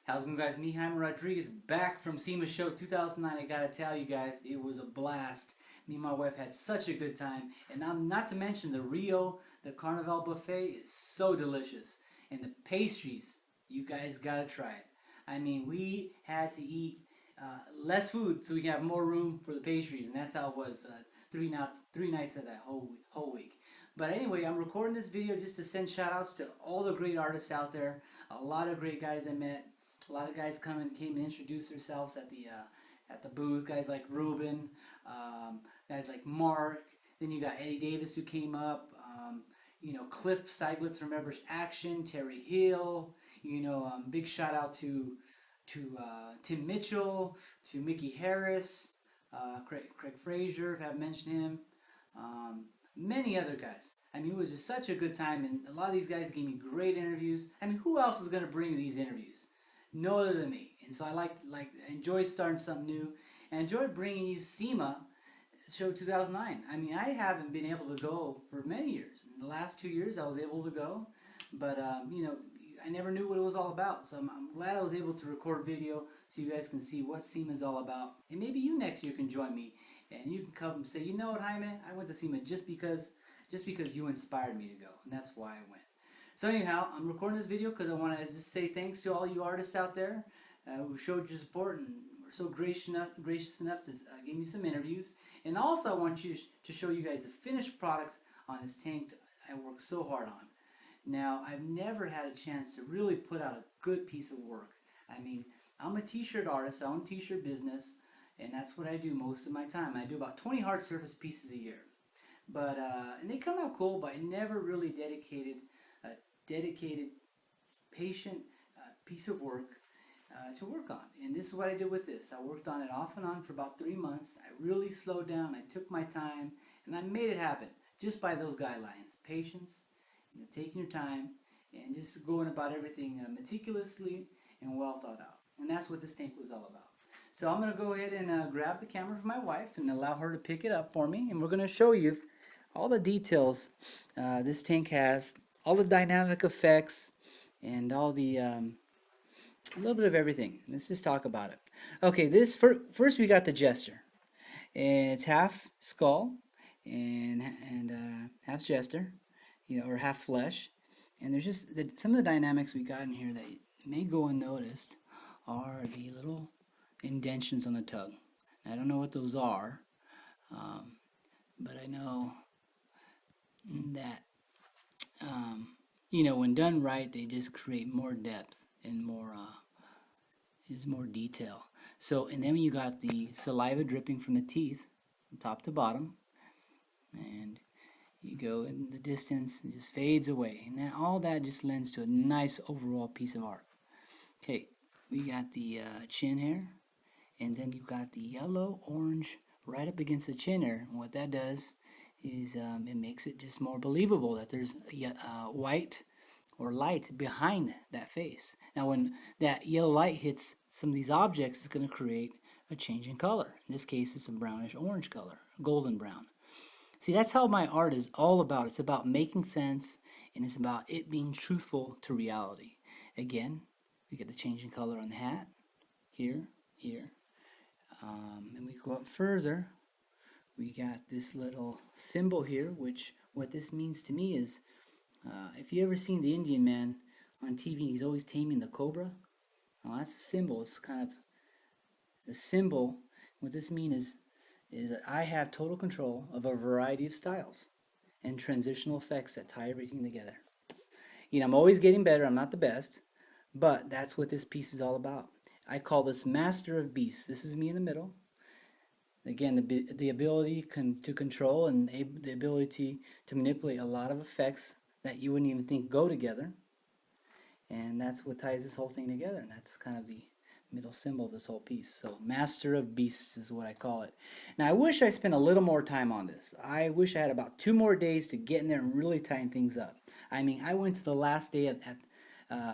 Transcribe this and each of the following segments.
How's it going, guys? Me, Jaime Rodriguez, back from Sema Show 2009. I gotta tell you guys, it was a blast. Me and my wife had such a good time. And not to mention the Carnival buffet is so delicious. And the pastries, you guys gotta try it. I mean, we had to eat less food so we can have more room for the pastries. And that's how it was 3 nights of that whole week. But anyway, I'm recording this video just to send shout outs to all the great artists out there. A lot of great guys I met. A lot of guys came and introduced themselves at the booth. Guys like Ruben, guys like Mark. Then you got Eddie Davis who came up. Cliff Stieglitz from Airbrush Action. Terry Hill. Big shout out to Tim Mitchell, to Mickey Harris, Craig Frazier, if I haven't mentioned him. Many other guys. I mean, it was just such a good time, and a lot of these guys gave me great interviews. I mean, who else is going to bring these interviews? No other than me. And so I enjoy starting something new. And enjoyed bringing you Sema Show 2009. I mean, I haven't been able to go for many years. In the last 2 years, I was able to go. But, I never knew what it was all about. So I'm glad I was able to record video so you guys can see what Sema is all about. And maybe you next year can join me. And you can come and say, you know what, Jaime? I went to Sema just because you inspired me to go. And that's why I went. So anyhow, I'm recording this video because I want to just say thanks to all you artists out there who showed your support and were so gracious enough to give me some interviews. And also I want you to show you guys the finished product on this tank I worked so hard on. Now, I've never had a chance to really put out a good piece of work. I mean, I'm a t-shirt artist, I own a t-shirt business, and that's what I do most of my time. I do about 20 hard surface pieces a year. But, and they come out cool, but I never really dedicated, patient piece of work to work on. And this is what I did with this. I worked on it off and on for about 3 months. I really slowed down. I took my time, and I made it happen just by those guidelines. Patience, taking your time, and just going about everything meticulously and well thought out. And that's what this tank was all about. So I'm going to go ahead and grab the camera from my wife and allow her to pick it up for me. And we're going to show you all the details this tank has, all the dynamic effects, and all the a little bit of everything. Let's just talk about it. Okay, first we got the jester. It's half skull and half jester, or half flesh. And there's just some of the dynamics we got in here that may go unnoticed are the little indentions on the tug. I don't know what those are, but I know that when done right, they just create more depth and more detail. So, and then you got the saliva dripping from the teeth, from top to bottom, and you go in the distance, it just fades away, and then all that just lends to a nice overall piece of art. Okay, we got the chin hair, and then you've got the yellow orange right up against the chin hair. And what that does is it makes it just more believable that there's white or light behind that face. Now when that yellow light hits some of these objects, it's going to create a change in color. In this case, it's a brownish orange color, golden brown. See, that's how my art is all about. It's about making sense, and it's about it being truthful to reality. Again, we get the change in color on the hat, here, and we go up further. We got this little symbol here, which what this means to me is, if you ever seen the Indian man on TV, he's always taming the cobra. Well, that's a symbol. It's kind of the symbol. What this means is that I have total control of a variety of styles and transitional effects that tie everything together. I'm always getting better. I'm not the best, but that's what this piece is all about. I call this Master of Beasts. This is me in the middle. Again, the ability to control and the ability to manipulate a lot of effects that you wouldn't even think go together. And that's what ties this whole thing together. And that's kind of the middle symbol of this whole piece. So Master of Beasts is what I call it. Now I wish I spent a little more time on this. I wish I had about 2 more days to get in there and really tighten things up. I mean, I went to the last day at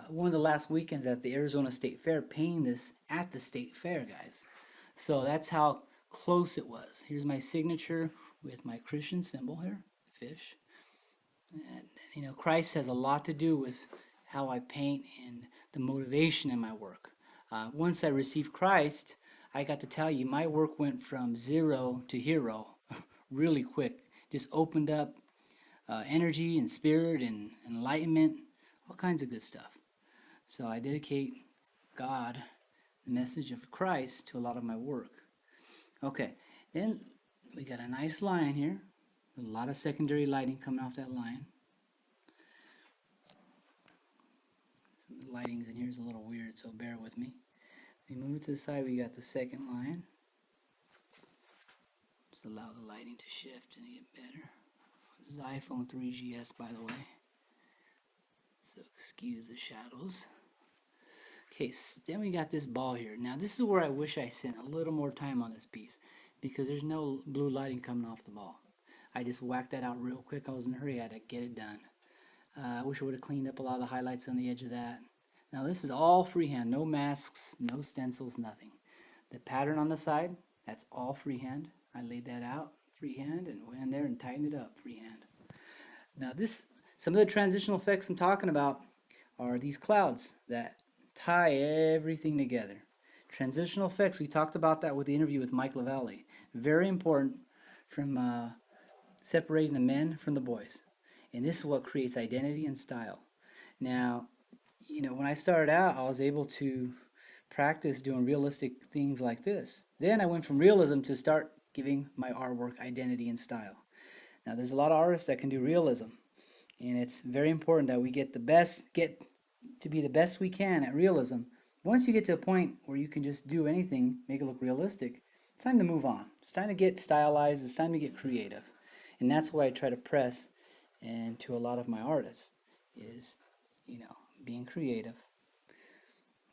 one of the last weekends at the Arizona State Fair painting this at the State Fair, guys. So that's how close it was. Here's my signature with my Christian symbol here, fish. And, Christ has a lot to do with how I paint and the motivation in my work. Once I received Christ, I got to tell you, my work went from 0 to hero really quick. Just opened up energy and spirit and enlightenment, all kinds of good stuff. So I dedicate God, the message of Christ, to a lot of my work. Okay, then we got a nice line here. A lot of secondary lighting coming off that line. Some of the lighting's in here is a little weird, so bear with me. We move to the side, we got the second line. Just allow the lighting to shift and get better. This is iPhone 3GS, by the way, so excuse the shadows. Okay, so then we got this ball here. Now this is where I wish I spent a little more time on this piece, because there's no blue lighting coming off the ball. I just whacked that out real quick. I was in a hurry, I had to get it done. I wish I would have cleaned up a lot of the highlights on the edge of that. Now this is all freehand, no masks, no stencils, nothing. The pattern on the side, that's all freehand. I laid that out freehand and went in there and tightened it up freehand. Now some of the transitional effects I'm talking about are these clouds that tie everything together. Transitional effects, we talked about that with the interview with Mike LaValle. Very important from separating the men from the boys. And this is what creates identity and style. Now, you know, when I started out, I was able to practice doing realistic things like this. Then I went from realism to start giving my artwork identity and style. Now, there's a lot of artists that can do realism, and it's very important that we get to be the best we can at realism. Once you get to a point where you can just do anything, make it look realistic, it's time to move on. It's time to get stylized. It's time to get creative. And that's why I try to press and to a lot of my artists is, you know, being creative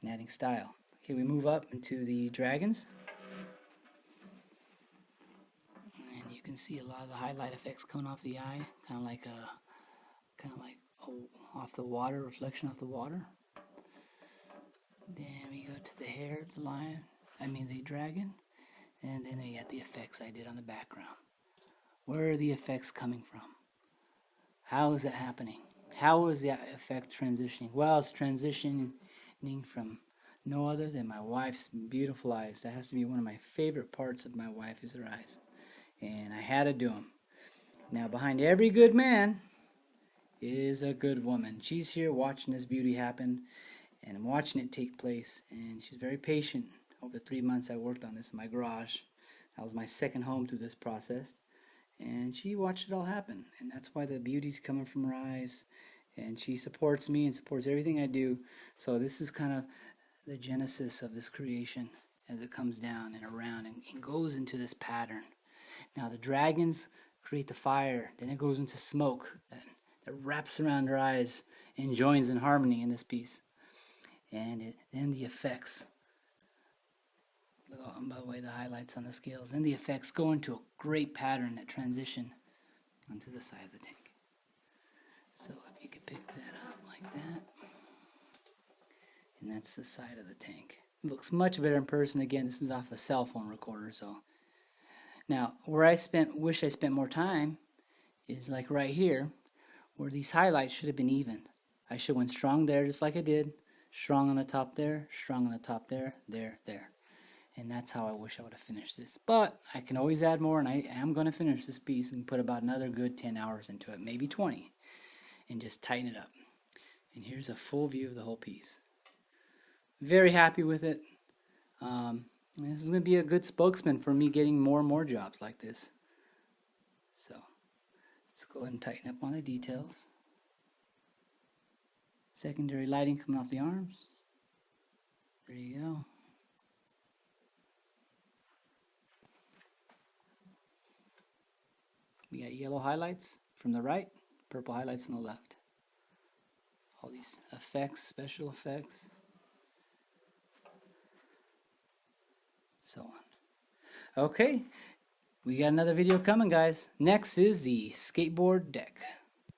and adding style. Okay, we move up into the dragons. And you can see a lot of the highlight effects coming off the eye, kind of like off the water, reflection off the water. Then we go to the hair of the lion, the dragon, and then we got the effects I did on the background. Where are the effects coming from? How is it happening? How is the effect transitioning? Well, it's transitioning from no other than my wife's beautiful eyes. That has to be one of my favorite parts of my wife is her eyes. And I had to do them. Now, behind every good man is a good woman. She's here watching this beauty happen and watching it take place. And she's very patient. Over the 3 months I worked on this in my garage. That was my second home through this process. And she watched it all happen. And that's why the beauty's coming from her eyes. And she supports me and supports everything I do. So this is kind of the genesis of this creation as it comes down and around and goes into this pattern. Now the dragons create the fire. Then it goes into smoke that wraps around her eyes and joins in harmony in this piece. And then the effects. By the way, the highlights on the scales. Then the effects go into a great pattern that transition onto the side of the tank. So if you could pick that up like that. And that's the side of the tank. It looks much better in person. Again, this is off a cell phone recorder. So now, where I wish I spent more time is like right here, where these highlights should have been even. I should have went strong there, just like I did. Strong on the top there, strong on the top there, there. And that's how I wish I would have finished this. But I can always add more, and I am going to finish this piece and put about another good 10 hours into it, maybe 20, and just tighten it up. And here's a full view of the whole piece. Very happy with it. This is going to be a good spokesman for me getting more and more jobs like this. So let's go ahead and tighten up on the details. Secondary lighting coming off the arms. There you go. We got yellow highlights from the right, purple highlights on the left. All these effects, special effects, so on. Okay, we got another video coming, guys. Next is the skateboard deck.